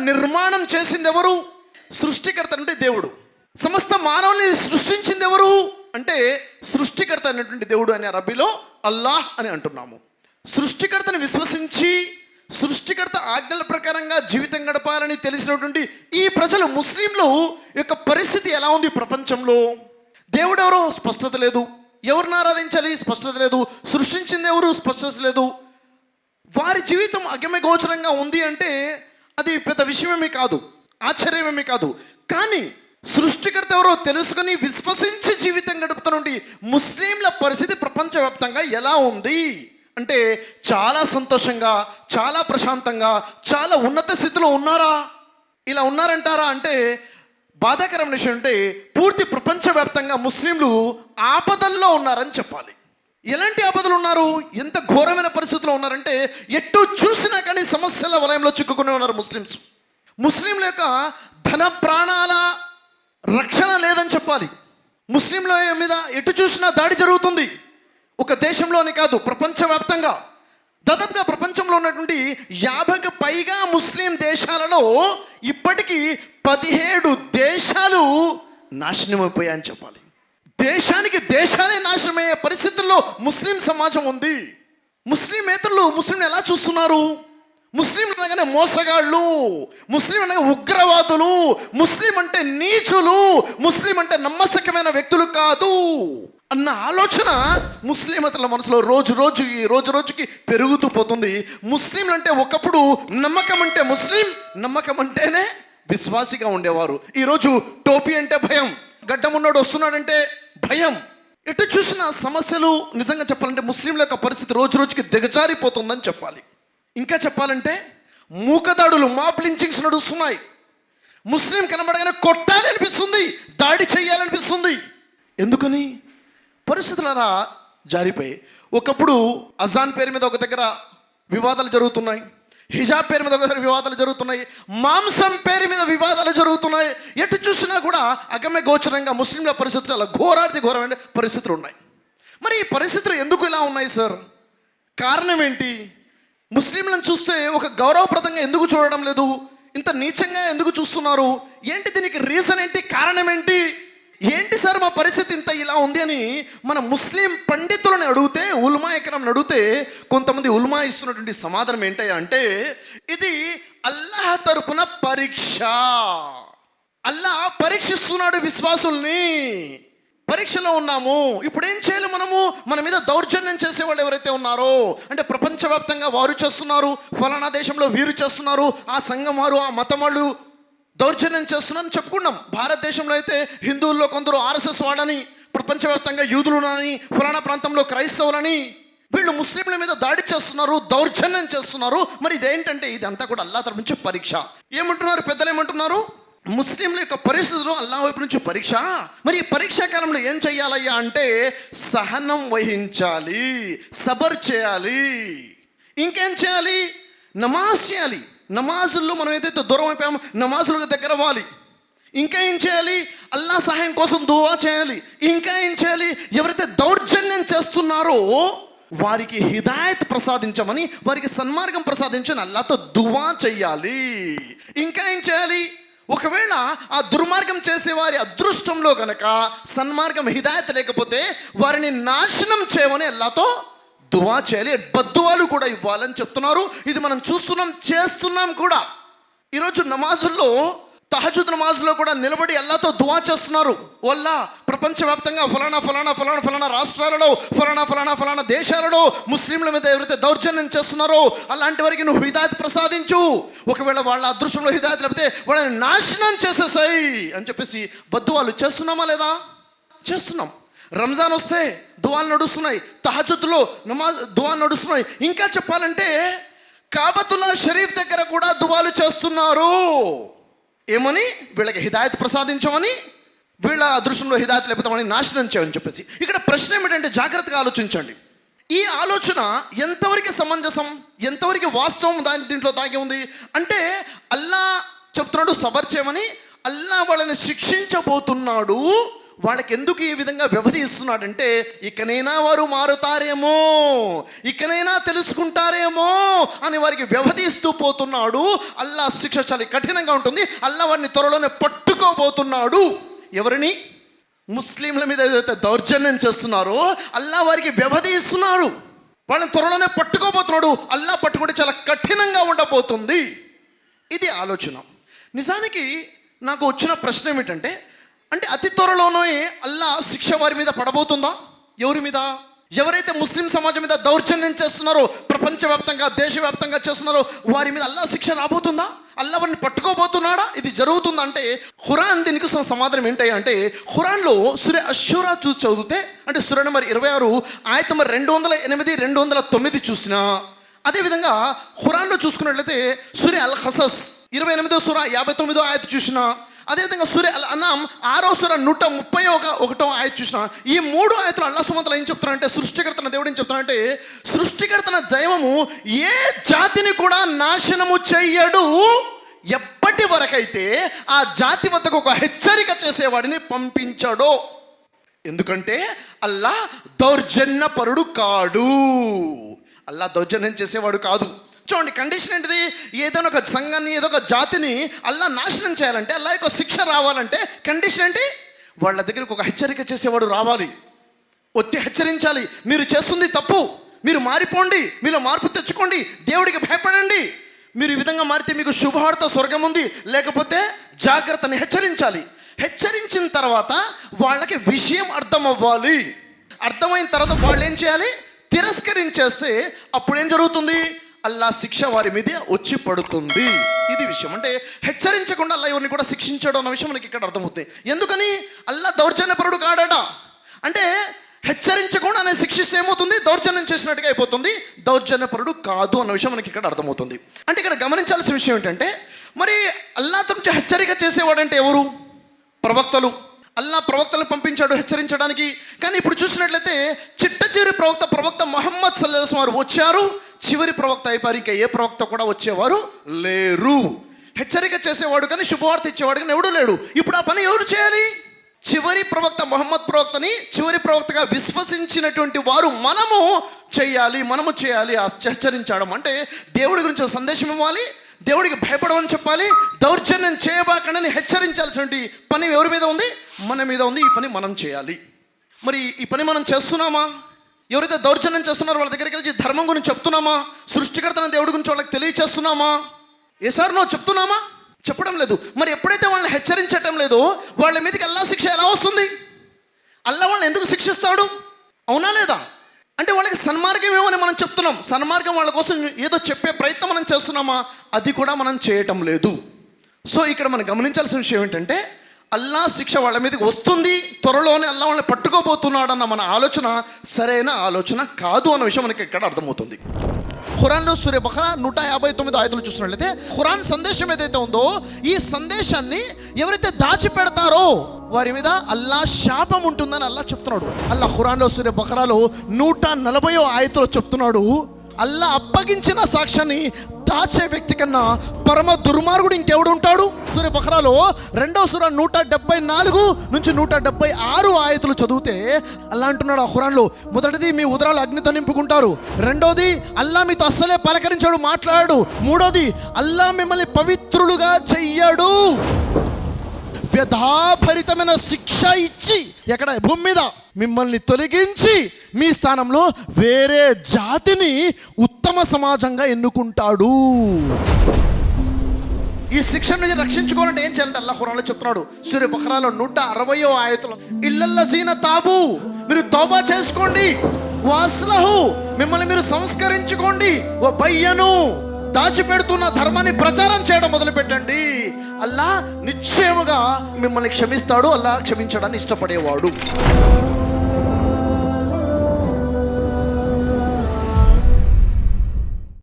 నిర్మాణం చేసింది ఎవరు? సృష్టికర్త అంటే దేవుడు. సమస్త మానవుల్ని సృష్టించింది ఎవరు అంటే సృష్టికర్త అనేటువంటి దేవుడు అనే అరబీలో అల్లాహ్ అని అంటున్నాము. సృష్టికర్తని విశ్వసించి సృష్టికర్త ఆజ్ఞల ప్రకారంగా జీవితం గడపాలని తెలిసినటువంటి ఈ ప్రజలు ముస్లింలు యొక్క పరిస్థితి ఎలా ఉంది ప్రపంచంలో? దేవుడు ఎవరో స్పష్టత లేదు, ఎవరిని ఆరాధించాలి స్పష్టత లేదు, సృష్టించింది ఎవరు స్పష్టత లేదు. వారి జీవితం అగమ్యగోచరంగా ఉంది అంటే అది పెద్ద విషయమేమీ కాదు, ఆశ్చర్యమేమీ కాదు. కానీ సృష్టికర్త ఎవరో తెలుసుకొని విశ్వసించి జీవితం గడుపుతున్నటువంటి ముస్లింల పరిస్థితి ప్రపంచవ్యాప్తంగా ఎలా ఉంది అంటే చాలా సంతోషంగా, చాలా ప్రశాంతంగా, చాలా ఉన్నత స్థితిలో ఉన్నారా? ఇలా ఉన్నారంటారా అంటే బాధాకరమైన విషయం అంటే పూర్తి ప్రపంచవ్యాప్తంగా ముస్లింలు ఆపదల్లో ఉన్నారని చెప్పాలి. ఎలాంటి ఆపదలు ఉన్నారు, ఎంత ఘోరమైన పరిస్థితుల్లో ఉన్నారంటే ఎటు చూసినా కానీ సమస్యల వలయంలో చిక్కుకునే ఉన్నారు ముస్లిమ్స్. ముస్లింల యొక్క ధన ప్రాణాల రక్షణ లేదని చెప్పాలి. ముస్లింల మీద ఎటు చూసినా దాడి జరుగుతుంది. ఒక దేశంలోనే కాదు, ప్రపంచవ్యాప్తంగా దాదాపుగా ప్రపంచంలో ఉన్నటువంటి 50కి పైగా ముస్లిం దేశాలలో ఇప్పటికీ 17 దేశాలు నాశనమైపోయాయని చెప్పాలి. దేశానికి దేశాలే నాశనమయ్యే పరిస్థితుల్లో ముస్లిం సమాజం ఉంది. ముస్లిమేతరులు ముస్లింలు ఎలా చూస్తున్నారు? ముస్లిం అనగానే మోసగాళ్ళు, ముస్లిం అనగా ఉగ్రవాదులు, ముస్లిం అంటే నీచులు, ముస్లిం అంటే నమ్మశక్యమైన వ్యక్తులు కాదు అన్న ఆలోచన ముస్లిమేతరుల మనసులో రోజు రోజుకి పెరుగుతూ పోతుంది. ముస్లింలు అంటే ఒకప్పుడు నమ్మకం అంటే ముస్లిం, నమ్మకం అంటేనే విశ్వాసిగా ఉండేవారు. ఈరోజు టోపీ అంటే భయం, గడ్డం ఉన్నాడు వస్తున్నాడంటే భయం. ఎటు చూసిన సమస్యలు. నిజంగా చెప్పాలంటే ముస్లింల యొక్క పరిస్థితి రోజుకి దిగజారిపోతుందని చెప్పాలి. ఇంకా చెప్పాలంటే మూకదాడులు, మాబ్ లించింగ్స్ నడుస్తున్నాయి. ముస్లిం కనబడగానే కొట్టాలి అనిపిస్తుంది, దాడి చేయాలనిపిస్తుంది. ఎందుకని? పరిస్థితులు అలా జారిపోయి. ఒకప్పుడు అజాన్ పేరు మీద ఒక దగ్గర వివాదాలు జరుగుతున్నాయి, హిజాబ్ పేరు మీద ఒక దగ్గర వివాదాలు జరుగుతున్నాయి, మాంసం పేరు మీద వివాదాలు జరుగుతున్నాయి. ఎటు చూసినా కూడా అగమ్య గోచరంగా ముస్లింల పరిస్థితులు చాలా ఘోరమైన పరిస్థితులు ఉన్నాయి. మరి ఈ పరిస్థితులు ఎందుకు ఇలా ఉన్నాయి సార్? కారణం ఏంటి? ముస్లింలను చూస్తే ఒక గౌరవప్రదంగా ఎందుకు చూడడం లేదు? ఇంత నీచంగా ఎందుకు చూస్తున్నారు? ఏంటి దీనికి రీజన్ ఏంటి? కారణం ఏంటి? ఏంటి సార్ మా పరిస్థితి ఇంత ఇలా ఉంది అని మన ముస్లిం పండితులను అడిగితే, ఉల్మా ఎకరం అడిగితే కొంతమంది ఉల్మా ఇస్తున్నటువంటి సమాధానం ఏంటయ్యా అంటే ఇది అల్లాహ్ తరపున పరీక్ష. అల్లాహ్ పరీక్షిస్తున్నాడు విశ్వాసుల్ని. పరీక్షలో ఉన్నాము, ఇప్పుడు ఏం చేయాలి మనము? మన మీద దౌర్జన్యం చేసేవాళ్ళు ఎవరైతే ఉన్నారో అంటే ప్రపంచవ్యాప్తంగా వారు చేస్తున్నారు, ఫలానా దేశంలో వీరు చేస్తున్నారు, ఆ సంఘం వారు, ఆ మతం వాళ్ళు దౌర్జన్యం చేస్తున్నారని చెప్పుకున్నాం. భారతదేశంలో అయితే హిందువుల్లో కొందరు ఆర్ఎస్ఎస్ వాడని, ప్రపంచవ్యాప్తంగా యూదులునని, ఫలానా ప్రాంతంలో క్రైస్తవులని, వీళ్ళు ముస్లింల మీద దాడి చేస్తున్నారు, దౌర్జన్యం చేస్తున్నారు. మరి ఇదేంటంటే ఇదంతా కూడా అల్లాహ్ తరపు నుంచి పరీక్ష. ఏమంటున్నారు పెద్దలు? ఏమంటున్నారు? ముస్లింల యొక్క పరిస్థితులు అల్లాహ్ వైపు నుంచి పరీక్ష. మరి ఈ పరీక్షా కాలంలో ఏం చెయ్యాలయ్యా అంటే సహనం వహించాలి, సబర్ చేయాలి. ఇంకేం చేయాలి? నమాజ్ చేయాలి. నమాజుల్లో మనం ఏదైతే దూరం అయిపోయామో నమాజులకు దగ్గర అవ్వాలి. ఇంకా ఏం చేయాలి? అల్లాహ్ సహాయం కోసం దువా చేయాలి. ఇంకా ఏం చేయాలి? ఎవరైతే దౌర్జన్యం చేస్తున్నారో వారికి హిదాయత్ ప్రసాదించమని, వారికి సన్మార్గం ప్రసాదించని అల్లాహ్తో దువా చెయ్యాలి. ఇంకా ఏం చేయాలి? ఒకవేళ ఆ దుర్మార్గం చేసే వారి అదృష్టంలో కనుక సన్మార్గం హిదాయత్ లేకపోతే వారిని నాశనం చేయమని అల్లాహ్తో దువా చేయాలి. బద్దువాలు కూడా ఇవ్వాలని చెప్తున్నారు. ఇది మనం చూస్తున్నాం, చేస్తున్నాం కూడా. ఈరోజు నమాజుల్లో, తహజుద్ నమాజులో కూడా నిలబడి అల్లాహ్తో దువా చేస్తున్నారు. వల్ల ప్రపంచవ్యాప్తంగా ఫలానా రాష్ట్రాలలో, ఫలానా దేశాలలో ముస్లింల మీద ఎవరైతే దౌర్జన్యం చేస్తున్నారో అలాంటి వారికి నువ్వు హిదాయత్ ప్రసాదించు. ఒకవేళ వాళ్ళ అదృష్టంలో హిదాయత్ లేకపోతే వాళ్ళని నాశనం చేసేసాయి అని చెప్పేసి బద్దువాలు చేస్తున్నామా లేదా? చేస్తున్నాం. రంజాన్ వస్తే దువాలు నడుస్తున్నాయి, తహజుద్లో దువాలు నడుస్తున్నాయి. ఇంకా చెప్పాలంటే కాబతుల్లా షరీఫ్ దగ్గర కూడా దువాలు చేస్తున్నారు. ఏమని? వీళ్ళకి హిదాయత్ ప్రసాదించమని, వీళ్ళ అదృష్టంలో హిదాయత్ లేకపోతామని, నాశనం చేయమని చెప్పేసి. ఇక్కడ ప్రశ్న ఏమిటంటే జాగ్రత్తగా ఆలోచించండి. ఈ ఆలోచన ఎంతవరకు సమంజసం, ఎంతవరకు వాస్తవం దీంట్లో దాగి ఉంది అంటే అల్లాహ్ చెప్తున్నాడు సబర్ చేయమని, అల్లాహ్ వాళ్ళని శిక్షించబోతున్నాడు. వాళ్ళకి ఎందుకు ఈ విధంగా వ్యవధి ఇస్తున్నాడంటే ఇకనైనా వారు మారుతారేమో, ఇకనైనా తెలుసుకుంటారేమో అని వారికి వ్యవధి ఇస్తూ పోతున్నాడు. అల్లా శిక్ష చాలా కఠినంగా ఉంటుంది. అల్లా వారిని త్వరలోనే పట్టుకోబోతున్నాడు. ఎవరిని? ముస్లింల మీద ఏదైతే దౌర్జన్యం చేస్తున్నారో అల్లా వారికి వ్యవధి ఇస్తున్నారు. వాళ్ళని త్వరలోనే పట్టుకోబోతున్నాడు. అల్లా పట్టుకుంటే చాలా కఠినంగా ఉండబోతుంది. ఇది ఆలోచన. నిజానికి నాకు వచ్చిన ప్రశ్న ఏమిటంటే, అంటే అతి త్వరలోనే అల్లా శిక్ష వారి మీద పడబోతుందా? ఎవరి మీద? ఎవరైతే ముస్లిం సమాజం మీద దౌర్జన్యం చేస్తున్నారో, ప్రపంచవ్యాప్తంగా దేశవ్యాప్తంగా చేస్తున్నారో వారి మీద అల్లా శిక్ష రాబోతుందా? అల్లా వారిని పట్టుకోబోతున్నాడా? ఇది జరుగుతుందంటే ఖురాన్ దీనికి సమాధానం ఏంటి అంటే, ఖురాన్లో సూర అష్షూరా చదివితే, అంటే సూర నెంబర్ 26 ఆయత నెంబర్ 208, 209 చూసినా, అదేవిధంగా ఖురాన్లో చూసుకున్నట్లయితే సూర అల్ ఖసస్ 28వ సూర 59వ ఆయత చూసినా, అదేవిధంగా సూర అల్ అనామ్ 6వ సూర 131వ ఆయత చూసిన, ఈ 3 ఆయతలు అల్లా సుమంతలు ఏం చెప్తున్నారంటే, సృష్టికర్తన దేవుడు ఏం చెప్తున్నారంటే, సృష్టికర్తన దైవము ఏ జాతిని కూడా నాశనము చెయ్యడు ఎప్పటి వరకైతే ఆ జాతి వద్దకు ఒక హెచ్చరిక చేసేవాడిని పంపించాడో. ఎందుకంటే అల్లా దౌర్జన్యపరుడు కాడు, అల్లా దౌర్జన్యం చేసేవాడు కాదు. చూడండి, కండిషన్ ఏంటిది? ఏదైనా ఒక సంఘాన్ని, ఏదో ఒక జాతిని అల్లా నాశనం చేయాలంటే, అల్లా యొక్క శిక్ష రావాలంటే కండిషన్ ఏంటి? వాళ్ళ దగ్గరికి ఒక హెచ్చరిక చేసేవాడు రావాలి, వచ్చి హెచ్చరించాలి. మీరు చేస్తుంది తప్పు, మీరు మారిపోండి, మీలో మార్పు తెచ్చుకోండి, దేవుడికి భయపడండి, మీరు ఈ విధంగా మారితే మీకు శుభవార్త స్వర్గం ఉంది, లేకపోతే జాగ్రత్తని హెచ్చరించాలి. హెచ్చరించిన తర్వాత వాళ్ళకి విషయం అర్థం అవ్వాలి. అర్థమైన తర్వాత వాళ్ళు ఏం చేయాలి? తిరస్కరించేస్తే అప్పుడేం జరుగుతుంది? అల్లా శిక్ష వారి మీద వచ్చి పడుతుంది. ఇది విషయం. అంటే హెచ్చరించకుండా అల్లా ఎవరిని కూడా శిక్షించడం అన్న విషయం మనకి ఇక్కడ అర్థమవుతుంది. ఎందుకని? అల్లా దౌర్జన్యపరుడు కాడట. అంటే హెచ్చరించకుండా అనే శిక్షిస్తే ఏమవుతుంది? దౌర్జన్యం చేసినట్టుగా అయిపోతుంది. దౌర్జన్యపరుడు కాదు అన్న విషయం మనకి ఇక్కడ అర్థమవుతుంది. అంటే ఇక్కడ గమనించాల్సిన విషయం ఏంటంటే, మరి అల్లాతో హెచ్చరిక చేసేవాడంటే ఎవరు? ప్రవక్తలు. అల్లా ప్రవక్తలను పంపించాడు హెచ్చరించడానికి. కానీ ఇప్పుడు చూసినట్లయితే చిట్ట చివరి ప్రవక్త ముహమ్మద్ సల్లల్లాహు అలైహి వసల్లం వారు వచ్చారు. చివరి ప్రవక్త అయిపోయారు. ఇంకా ఏ ప్రవక్త కూడా వచ్చేవారు లేరు. హెచ్చరిక చేసేవాడు కానీ శుభవార్త ఇచ్చేవాడు కానీ ఎవడూ లేడు. ఇప్పుడు ఆ పని ఎవరు చేయాలి? చివరి ప్రవక్త ముహమ్మద్ ప్రవక్తని చివరి ప్రవక్తగా విశ్వసించినటువంటి వారు మనము చేయాలి. ఆ హెచ్చరించడం అంటే దేవుడి గురించి సందేశం ఇవ్వాలి, దేవుడికి భయపడమని చెప్పాలి, దౌర్జన్యం చేయబాకండి హెచ్చరించాల్సినటువంటి పని ఎవరి మీద ఉంది? మన మీద ఉంది. ఈ పని మనం చేయాలి. మరి ఈ పని మనం చేస్తున్నామా? ఎవరైతే దౌర్జన్యం చేస్తున్నారో వాళ్ళ దగ్గరికి వెళ్ళి ధర్మం గురించి చెప్తున్నామా? సృష్టికర్తన దేవుడి గురించి వాళ్ళకి తెలియచేస్తున్నామా? ఏసారి నువ్వు చెప్తున్నామా? చెప్పడం లేదు. మరి ఎప్పుడైతే వాళ్ళని హెచ్చరించటం లేదో వాళ్ళ మీదకి అల్లా శిక్ష ఎలా వస్తుంది? అల్లా వాళ్ళని ఎందుకు శిక్షిస్తాడు? అవునా లేదా? అంటే వాళ్ళకి సన్మార్గం ఏమని మనం చెప్తున్నాం, సన్మార్గం వాళ్ళ కోసం ఏదో చెప్పే ప్రయత్నం మనం చేస్తున్నామా? అది కూడా మనం చేయటం లేదు. సో ఇక్కడ మనం గమనించాల్సిన విషయం ఏంటంటే, అల్లా శిక్ష వాళ్ళ మీదకి వస్తుంది, త్వరలోనే అల్లా వాళ్ళని పట్టుకోబోతున్నాడన్న మన ఆలోచన సరైన ఆలోచన కాదు అన్న విషయం మనకి ఇక్కడ అర్థమవుతుంది. ఖురాన్లో సూర బఖరా 159 ఆయతులు చూసినట్లయితే ఖురాన్ సందేశం ఏదైతే ఉందో ఈ సందేశాన్ని ఎవరైతే దాచిపెడతారో వారి మీద అల్లా శాపం ఉంటుందని అల్లా చెప్తున్నాడు. అల్లా ఖురాన్లో సూర బఖరాలో 140వ ఆయతులో చెప్తున్నాడు, అల్లా అప్పగించిన సాక్ష్యాన్ని దాచే వ్యక్తి కన్నా పరమ దుర్మార్గుడు ఇంకెవడు ఉంటాడు? సూర బఖరాలో 2వ సూర 174 నుంచి 176 ఆయతులు చదివితే అల్లా అంటున్నాడు ఆ ఖురాన్లో, మొదటిది మీ ఉదరాలు అగ్నితో నింపుకుంటారు, రెండోది అల్లా మీతో అస్సలే పలకరించాడు, మాట్లాడు, మూడోది అల్లా మిమ్మల్ని పవిత్రులుగా చెయ్యడు, వ్యధాభరితమైన శిక్ష ఇచ్చి ఎక్కడ భూమి మీద మిమ్మల్ని తొలగించి మీ స్థానంలో వేరే జాతిని ఉత్తమ సమాజంగా ఎన్నుకుంటాడు. ఈ శిక్ష నుంచి రక్షించుకోవాలంటే ఏం చేయాలంటే అల్లాహ్ ఖురాన్లో చెప్తున్నాడు. సూర బఖరాలో 160వ ఆయతులో, ఇల్లల్లజీన తాబు, మీరు తౌబా చేసుకోండి, వస్లహు, మిమ్మల్ని మీరు సంస్కరించుకోండి, వ బయ్యను, దాచిపెడుతున్న ధర్మాన్ని ప్రచారం చేయడం మొదలుపెట్టండి, అల్లా నిశ్చయముగా మిమ్మల్ని క్షమిస్తాడు, అల్లా క్షమించడాన్ని ఇష్టపడేవాడు.